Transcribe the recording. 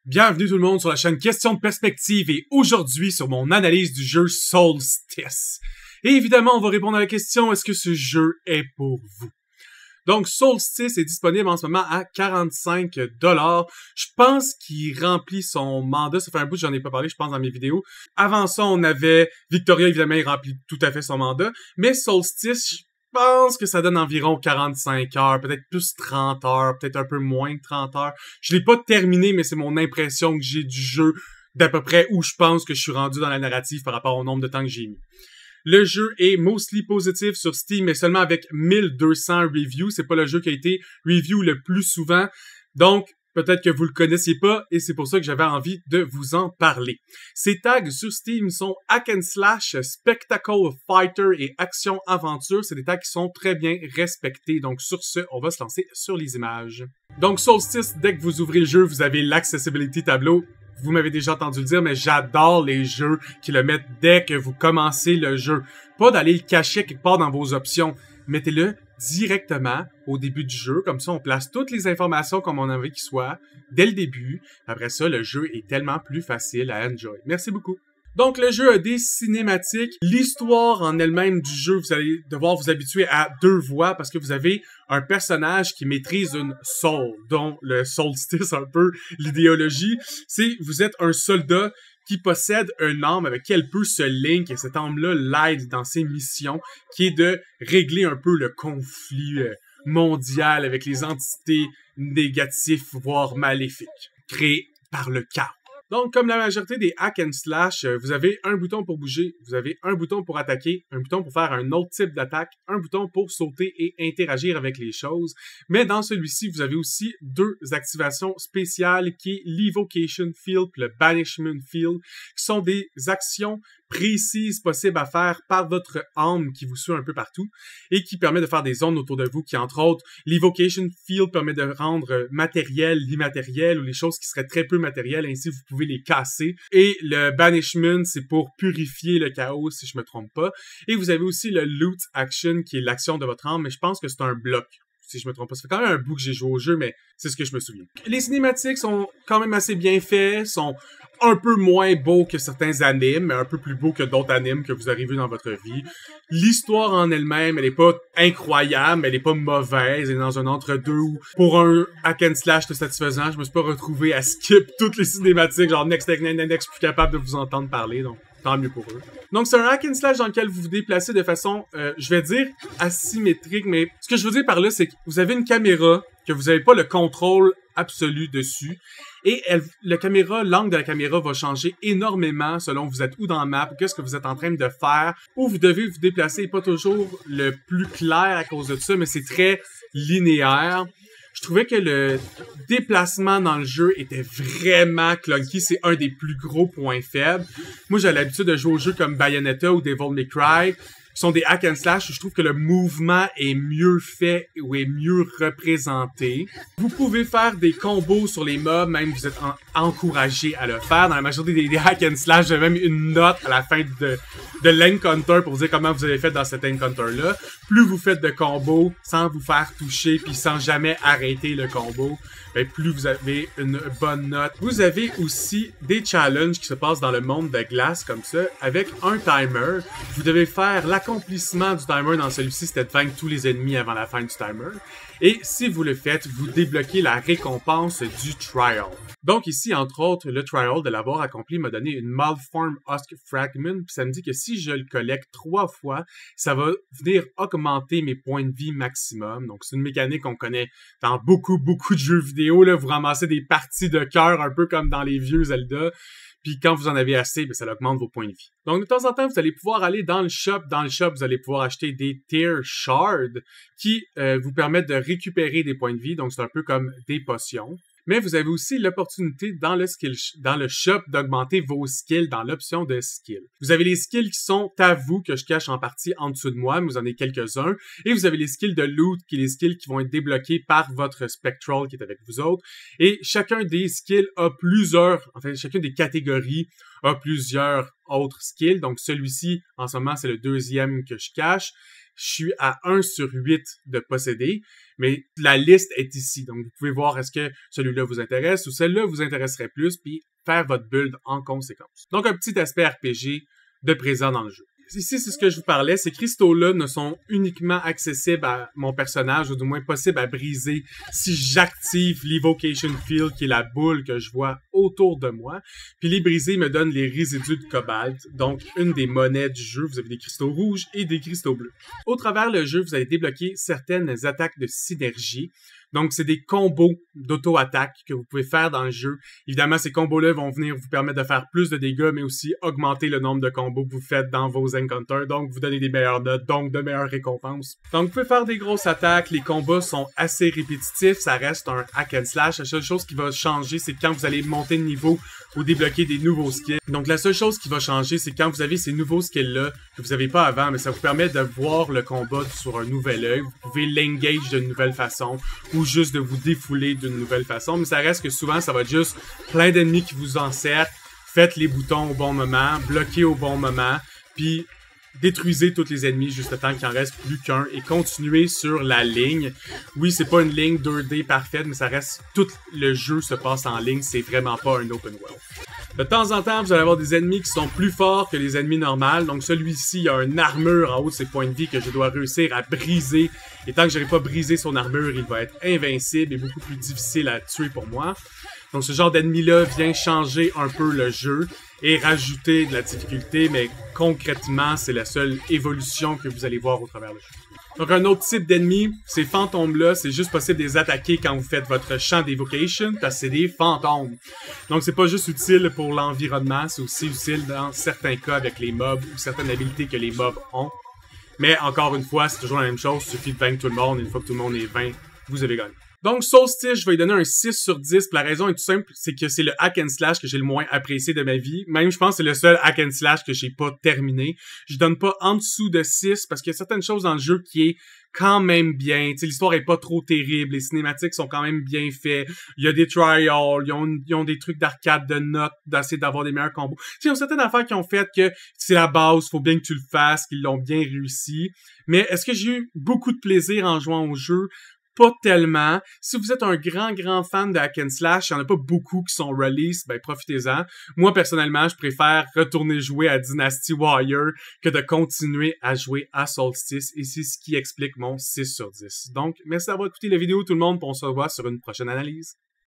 Bienvenue tout le monde sur la chaîne Question de Perspective et aujourd'hui sur mon analyse du jeu Solstice. Et évidemment, on va répondre à la question, est-ce que ce jeu est pour vous? Donc, Solstice est disponible en ce moment à 45 $. Je pense qu'il remplit son mandat. Ça fait un bout que j'en ai pas parlé, je pense, dans mes vidéos. Avant ça, on avait Victoria, évidemment, il remplit tout à fait son mandat. Mais Solstice, je pense que ça donne environ 45 heures, peut-être plus 30 heures, peut-être un peu moins de 30 heures. Je l'ai pas terminé, mais c'est mon impression que j'ai du jeu d'à peu près où je pense que je suis rendu dans la narrative par rapport au nombre de temps que j'ai mis. Le jeu est mostly positif sur Steam, mais seulement avec 1200 reviews. C'est pas le jeu qui a été review le plus souvent. Donc, peut-être que vous le connaissiez pas, et c'est pour ça que j'avais envie de vous en parler. Ces tags sur Steam sont Hack and Slash, Spectacle Fighter et Action Aventure. C'est des tags qui sont très bien respectés. Donc, sur ce, on va se lancer sur les images. Donc, Solstice, dès que vous ouvrez le jeu, vous avez l'Accessibility tableau. Vous m'avez déjà entendu le dire, mais j'adore les jeux qui le mettent dès que vous commencez le jeu. Pas d'aller le cacher quelque part dans vos options. Mettez-le directement au début du jeu. Comme ça, on place toutes les informations comme on a envie qu'il soit dès le début. Après ça, le jeu est tellement plus facile à enjoy. Merci beaucoup. Donc, le jeu a des cinématiques. L'histoire en elle-même du jeu, vous allez devoir vous habituer à deux voix parce que vous avez un personnage qui maîtrise une soul, dont le solstice, un peu l'idéologie. C'est, vous êtes un soldat qui possède une arme avec qui elle peut se link et cette arme-là l'aide dans ses missions, qui est de régler un peu le conflit mondial avec les entités négatives, voire maléfiques, créées par le chaos. Donc, comme la majorité des hack and slash, vous avez un bouton pour bouger, vous avez un bouton pour attaquer, un bouton pour faire un autre type d'attaque, un bouton pour sauter et interagir avec les choses. Mais dans celui-ci, vous avez aussi deux activations spéciales qui est l'Evocation Field et le Banishment Field, qui sont des actions précises possibles à faire par votre âme qui vous suit un peu partout et qui permet de faire des zones autour de vous qui, entre autres, l'Evocation Field permet de rendre matériel l'immatériel ou les choses qui seraient très peu matérielles, ainsi vous pouvez les casser. Et le Banishment, c'est pour purifier le chaos, si je me trompe pas. Et vous avez aussi le Loot Action, qui est l'action de votre âme, mais je pense que c'est un bloc, si je me trompe pas. Ça fait quand même un bout que j'ai joué au jeu, mais c'est ce que je me souviens. Les cinématiques sont quand même assez bien faits, sont un peu moins beaux que certains animes, mais un peu plus beaux que d'autres animes que vous avez vus dans votre vie. L'histoire en elle-même, elle est pas incroyable, mais elle est pas mauvaise, elle est dans un entre-deux où, pour un hack and slash de satisfaisant, je me suis pas retrouvé à skip toutes les cinématiques, genre next, plus capable de vous entendre parler, donc tant mieux pour eux. Donc, c'est un hack and slash dans lequel vous vous déplacez de façon, je vais dire, asymétrique, mais ce que je veux dire par là, c'est que vous avez une caméra, que vous n'avez pas le contrôle absolu dessus, et l'angle de la caméra va changer énormément selon vous êtes où dans la map, qu'est-ce que vous êtes en train de faire, où vous devez vous déplacer, pas toujours le plus clair à cause de ça, mais c'est très linéaire. Je trouvais que le déplacement dans le jeu était vraiment clunky. C'est un des plus gros points faibles. Moi, j'ai l'habitude de jouer aux jeux comme Bayonetta ou Devil May Cry, qui sont des hack and slash où je trouve que le mouvement est mieux fait ou est mieux représenté. Vous pouvez faire des combos sur les mobs, même vous êtes encouragé à le faire. Dans la majorité des hack and slash, j'ai même une note à la fin de l'encounter pour vous dire comment vous avez fait dans cet encounter-là. Plus vous faites de combos sans vous faire toucher puis sans jamais arrêter le combo, ben plus vous avez une bonne note. Vous avez aussi des challenges qui se passent dans le monde de glace comme ça, avec un timer. Vous devez faire l'accomplissement du timer dans celui-ci, c'était de vaincre tous les ennemis avant la fin du timer. Et si vous le faites, vous débloquez la récompense du trial. Donc ici, entre autres, le trial de l'avoir accompli m'a donné une Malform Husk Fragment, puis ça me dit que si je le collecte 3 fois, ça va venir augmenter mes points de vie maximum. Donc c'est une mécanique qu'on connaît dans beaucoup de jeux vidéo, là. Vous ramassez des parties de cœur un peu comme dans les vieux Zelda. Puis quand vous en avez assez, ben, ça augmente vos points de vie. Donc de temps en temps, vous allez pouvoir aller dans le shop. Dans le shop, vous allez pouvoir acheter des Tear Shards qui vous permettent de récupérer des points de vie. Donc c'est un peu comme des potions. Mais vous avez aussi l'opportunité dans le shop d'augmenter vos skills dans l'option de skills. Vous avez les skills qui sont à vous, que je cache en partie en dessous de moi, mais vous en avez quelques-uns. Et vous avez les skills de loot, qui sont les skills qui vont être débloqués par votre Spectral qui est avec vous autres. Et chacun des skills a chacune des catégories a plusieurs autres skills. Donc celui-ci, en ce moment, c'est le deuxième que je cache. je suis à 1 sur 8 de posséder, mais la liste est ici. Donc, vous pouvez voir est-ce que celui-là vous intéresse ou celui-là vous intéresserait plus, puis faire votre build en conséquence. Donc, un petit aspect RPG de présent dans le jeu. Ici, c'est ce que je vous parlais. Ces cristaux-là ne sont uniquement accessibles à mon personnage, ou du moins possible à briser si j'active l'Evocation Field, qui est la boule que je vois autour de moi. Puis les briser me donnent les résidus de cobalt, donc une des monnaies du jeu. Vous avez des cristaux rouges et des cristaux bleus. Au travers le jeu, vous allez débloquer certaines attaques de synergie. Donc, c'est des combos d'auto-attaque que vous pouvez faire dans le jeu. Évidemment, ces combos-là vont venir vous permettre de faire plus de dégâts, mais aussi augmenter le nombre de combos que vous faites dans vos encounters. Donc, vous donnez des meilleures notes, donc de meilleures récompenses. Donc, vous pouvez faire des grosses attaques. Les combats sont assez répétitifs. Ça reste un hack and slash. La seule chose qui va changer, c'est quand vous allez monter de niveau ou débloquer des nouveaux skills. Donc, la seule chose qui va changer, c'est quand vous avez ces nouveaux skills-là que vous n'avez pas avant, mais ça vous permet de voir le combat sur un nouvel œil. Vous pouvez l'engage d'une nouvelle façon ou juste de vous défouler d'une nouvelle façon, mais ça reste que souvent, ça va être juste plein d'ennemis qui vous encerclent, faites les boutons au bon moment, bloquez au bon moment, puis détruisez tous les ennemis juste le temps qu'il en reste plus qu'un et continuez sur la ligne. Oui, c'est pas une ligne 2D parfaite, mais ça reste, tout le jeu se passe en ligne, c'est vraiment pas un open world. De temps en temps, vous allez avoir des ennemis qui sont plus forts que les ennemis normaux. Donc celui-ci, il a une armure en haut de ses points de vie que je dois réussir à briser. Et tant que je n'aurai pas brisé son armure, il va être invincible et beaucoup plus difficile à tuer pour moi. Donc ce genre d'ennemi-là vient changer un peu le jeu et rajouter de la difficulté, mais concrètement, c'est la seule évolution que vous allez voir au travers du jeu. Donc un autre type d'ennemi, ces fantômes-là, c'est juste possible de les attaquer quand vous faites votre champ d'évocation, parce que c'est des fantômes. Donc c'est pas juste utile pour l'environnement, c'est aussi utile dans certains cas avec les mobs ou certaines habilités que les mobs ont. Mais encore une fois, c'est toujours la même chose, il suffit de vaincre tout le monde, et une fois que tout le monde est vaincu, vous avez gagné. Donc, Solstice, je vais lui donner un 6 sur 10. Puis la raison est tout simple, c'est que c'est le hack and slash que j'ai le moins apprécié de ma vie. Même, je pense que c'est le seul hack and slash que j'ai pas terminé. Je donne pas en dessous de 6 parce qu'il y a certaines choses dans le jeu qui est quand même bien. Tu sais, l'histoire est pas trop terrible. Les cinématiques sont quand même bien faits. Il y a des trials. Ils ont des trucs d'arcade, de notes, d'essayer d'avoir des meilleurs combos. Tu sais, il y a certaines affaires qui ont fait que c'est la base, faut bien que tu le fasses, qu'ils l'ont bien réussi. Mais est-ce que j'ai eu beaucoup de plaisir en jouant au jeu? Pas tellement. Si vous êtes un grand fan de hack and slash, il n'y en a pas beaucoup qui sont release, ben profitez-en. Moi, personnellement, je préfère retourner jouer à Dynasty Warrior que de continuer à jouer à Solstice, et c'est ce qui explique mon 6 sur 10. Donc, merci d'avoir écouté la vidéo tout le monde, puis on se revoit sur une prochaine analyse.